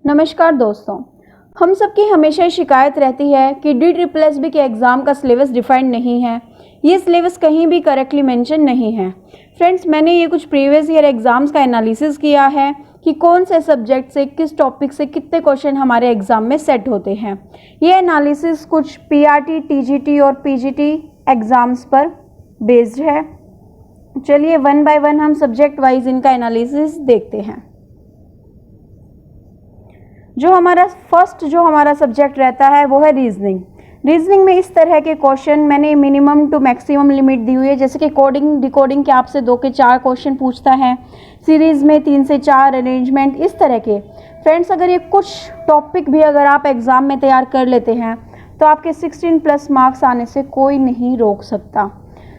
नमस्कार दोस्तों, हम सबकी हमेशा ही शिकायत रहती है कि DSSB के एग्ज़ाम का सिलेबस डिफाइंड नहीं है। ये सिलेबस कहीं भी करेक्टली मेंशन नहीं है। फ्रेंड्स, मैंने ये कुछ प्रीवियस ईयर एग्ज़ाम्स का एनालिसिस किया है कि कौन से सब्जेक्ट से किस टॉपिक से कितने क्वेश्चन हमारे एग्ज़ाम में सेट होते हैं। ये एनालिसिस कुछ PRT, TGT और PGT एग्ज़ाम्स पर बेस्ड है। चलिए वन बाय वन हम सब्जेक्ट वाइज इनका एनालिसिस देखते हैं। जो हमारा सब्जेक्ट रहता है वो है रीजनिंग। रीजनिंग में इस तरह के क्वेश्चन मैंने मिनिमम टू मैक्सिमम लिमिट दी हुई है, जैसे कि कोडिंग डिकोडिंग के आपसे 2 के 4 क्वेश्चन पूछता है, सीरीज़ में 3 से 4 अरेंजमेंट, इस तरह के। फ्रेंड्स, अगर ये कुछ टॉपिक भी अगर आप एग्ज़ाम में तैयार कर लेते हैं तो आपके 16+ मार्क्स आने से कोई नहीं रोक सकता।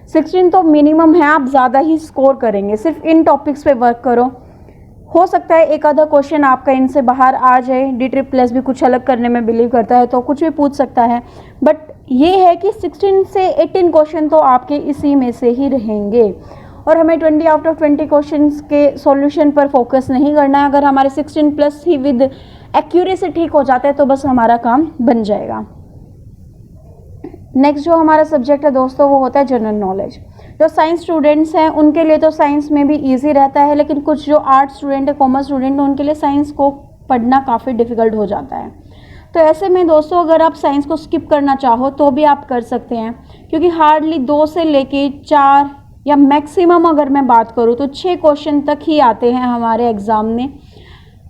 16 तो मिनिमम है, आप ज़्यादा ही स्कोर करेंगे। सिर्फ इन टॉपिक्स पे वर्क करो। हो सकता है एक आधा क्वेश्चन आपका इनसे बाहर आ जाए। DSSB कुछ अलग करने में बिलीव करता है तो कुछ भी पूछ सकता है, बट ये है कि 16 से 18 क्वेश्चन तो आपके इसी में से ही रहेंगे और हमें 20 आउट ऑफ 20 क्वेश्चंस के सॉल्यूशन पर फोकस नहीं करना है। अगर हमारे 16+ ही विद एक्यूरेसी ठीक हो जाता है तो बस हमारा काम बन जाएगा। नेक्स्ट जो हमारा सब्जेक्ट है दोस्तों वो होता है जनरल नॉलेज। जो साइंस स्टूडेंट्स हैं उनके लिए तो साइंस में भी इजी रहता है, लेकिन कुछ जो आर्ट्स स्टूडेंट है, कॉमर्स स्टूडेंट है, उनके लिए साइंस को पढ़ना काफ़ी डिफ़िकल्ट हो जाता है। तो ऐसे में दोस्तों अगर आप साइंस को स्किप करना चाहो तो भी आप कर सकते हैं, क्योंकि हार्डली 2 से लेके 4 या मैक्सिमम अगर मैं बात करूँ तो 6 क्वेश्चन तक ही आते हैं हमारे एग्ज़ाम में।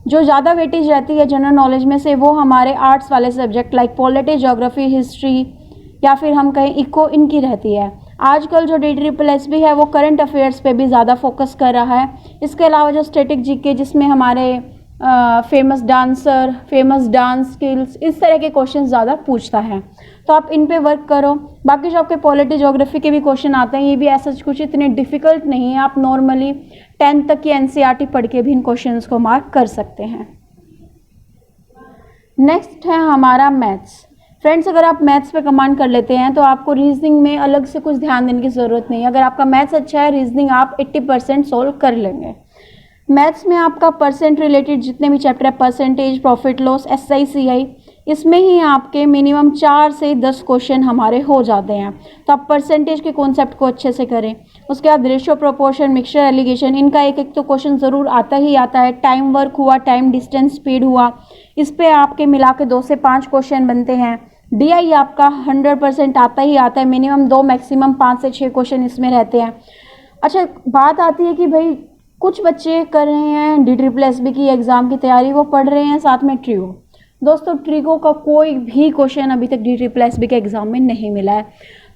जो ज़्यादा वेटेज रहती है जनरल नॉलेज में से वो हमारे आर्ट्स वाले subject like polity, geography, history या फिर हम कहें इको, इनकी रहती है। आजकल जो DSSB है वो करंट अफेयर्स पे भी ज़्यादा फोकस कर रहा है। इसके अलावा जो स्टैटिक GK जिसमें हमारे famous dancer, famous dance skills, इस तरह के क्वेश्चन ज़्यादा पूछता है, तो आप इन पे वर्क करो। बाकी जो आपके पॉलिटी, ज्योग्राफी के भी क्वेश्चन आते हैं ये भी ऐसा कुछ इतने डिफ़िकल्ट नहीं है। आप नॉर्मली 10th तक की NCERT पढ़ के भी इन क्वेश्चन को मार्क कर सकते हैं। नेक्स्ट है हमारा मैथ्स। फ्रेंड्स, अगर आप मैथ्स पे कमांड कर लेते हैं तो आपको रीजनिंग में अलग से कुछ ध्यान देने की ज़रूरत नहीं है। अगर आपका मैथ्स अच्छा है, रीजनिंग आप 80% सोल्व कर लेंगे। मैथ्स में आपका परसेंट रिलेटेड जितने भी चैप्टर है, percentage, profit loss, SI CI, इसमें ही आपके मिनिमम 4 से 10 क्वेश्चन हमारे हो जाते हैं। तो आप परसेंटेज के कॉन्सेप्ट को अच्छे से करें। उसके बाद रेशियो, प्रोपोर्शन, मिक्सचर, एलिगेशन, इनका एक एक तो क्वेश्चन ज़रूर आता ही आता है। टाइम वर्क हुआ, टाइम डिस्टेंस स्पीड हुआ, इस पर आपके मिला के 2 से 5 क्वेश्चन बनते हैं। DI आपका 100% आता ही आता है। मिनिमम 2 मैक्सिमम 5 से 6 क्वेश्चन इसमें रहते हैं। अच्छा, बात आती है कि भाई कुछ बच्चे कर रहे हैं DSSB की एग्ज़ाम की तैयारी, वो पढ़ रहे हैं साथ में ट्रिगो। दोस्तों, ट्रिगो का कोई भी क्वेश्चन अभी तक DSSB के एग्ज़ाम में नहीं मिला है।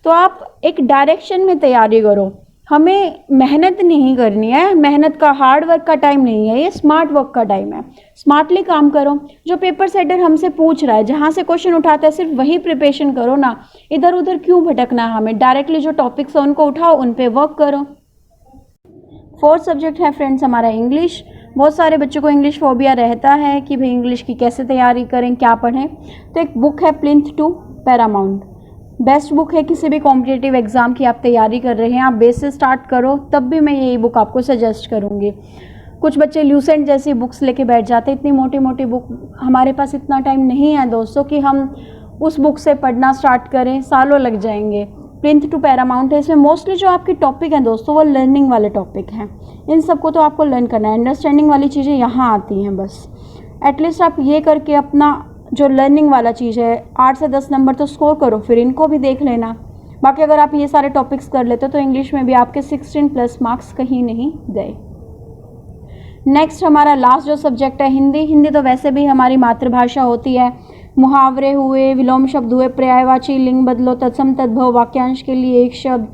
तो आप एक डायरेक्शन में तैयारी करो। हमें मेहनत नहीं करनी है, मेहनत का, हार्ड वर्क का टाइम नहीं है, ये स्मार्ट वर्क का टाइम है। स्मार्टली काम करो। जो पेपर सेटर हमसे पूछ रहा है, जहाँ से क्वेश्चन उठाता है, सिर्फ वही प्रिपरेशन करो ना। इधर उधर क्यों भटकना है हमें। डायरेक्टली जो टॉपिक्स है उनको उठाओ, उन पे वर्क करो। 4th सब्जेक्ट है फ्रेंड्स हमारा इंग्लिश। बहुत सारे बच्चों को इंग्लिश फोबिया रहता है कि भाई इंग्लिश की कैसे तैयारी करें, क्या पढ़ें। तो एक बुक है plinth to paramount. Best book है किसी भी कॉम्पिटिटिव एग्ज़ाम की आप तैयारी कर रहे हैं, आप बेस से स्टार्ट करो, तब भी मैं यही बुक आपको सजेस्ट करूँगी। कुछ बच्चे ल्यूसेंट जैसी बुक्स लेके बैठ जाते हैं, इतनी मोटी मोटी बुक। हमारे पास इतना टाइम नहीं है दोस्तों कि हम उस बुक से पढ़ना स्टार्ट करें, सालों लग जाएंगे। प्लिंथ टू पैरामाउंट है, इसमें मोस्टली जो आपकी टॉपिक हैं दोस्तों वो लर्निंग वाले टॉपिक हैं। इन सबको तो आपको लर्न करना है, अंडरस्टैंडिंग वाली चीज़ें यहाँ आती हैं बस। एटलीस्ट आप ये करके अपना जो लर्निंग वाला चीज़ है 8 से 10 नंबर तो स्कोर करो, फिर इनको भी देख लेना। बाकी अगर आप ये सारे टॉपिक्स कर लेते हो तो इंग्लिश में भी आपके 16+ मार्क्स कहीं नहीं गए। नेक्स्ट हमारा लास्ट जो सब्जेक्ट है हिंदी। हिंदी तो वैसे भी हमारी मातृभाषा होती है। मुहावरे हुए, विलोम शब्द हुए, पर्यायवाची, लिंग बदलो, तत्सम तद्भव, वाक्यांश के लिए एक शब्द,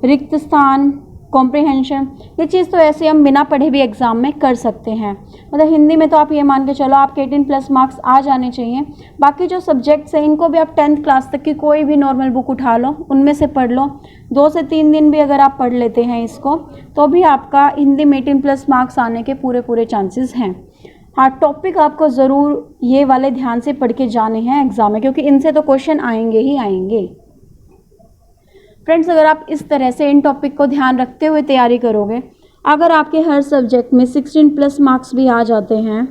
रिक्त स्थान, कॉम्प्रिहेंशन, ये चीज़ तो ऐसे हम बिना पढ़े भी एग्ज़ाम में कर सकते हैं। मतलब हिंदी में तो आप ये मान के चलो आपके 18+ मार्क्स आ जाने चाहिए। बाकी जो सब्जेक्ट्स हैं इनको भी आप 10th क्लास तक की कोई भी नॉर्मल बुक उठा लो, उनमें से पढ़ लो। 2 से 3 दिन भी अगर आप पढ़ लेते हैं इसको तो भी आपका हिंदी में 18+ मार्क्स आने के पूरे चांसेस हैं। हाँ, टॉपिक आपको ज़रूर ये वाले ध्यान से पढ़ के जाने हैं एग्ज़ाम में, क्योंकि इनसे तो क्वेश्चन आएंगे ही आएंगे। फ्रेंड्स, अगर आप इस तरह से इन टॉपिक को ध्यान रखते हुए तैयारी करोगे, अगर आपके हर सब्जेक्ट में 16 प्लस मार्क्स भी आ जाते हैं,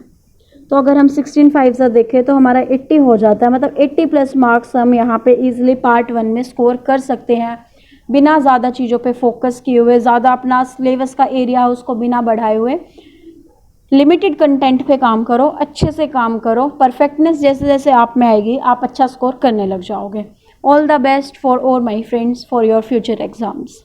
तो अगर हम 16/5 से देखें तो हमारा 80 हो जाता है, मतलब 80 प्लस मार्क्स हम यहाँ पे इजीली पार्ट 1 में स्कोर कर सकते हैं, बिना ज़्यादा चीज़ों पे फोकस किए हुए, ज़्यादा अपना सिलेबस का एरिया है उसको बिना बढ़ाए हुए। लिमिटेड कंटेंट पे काम करो, अच्छे से काम करो, परफेक्टनेस जैसे जैसे आप में आएगी आप अच्छा स्कोर करने लग जाओगे। All the best for all my friends for your future exams.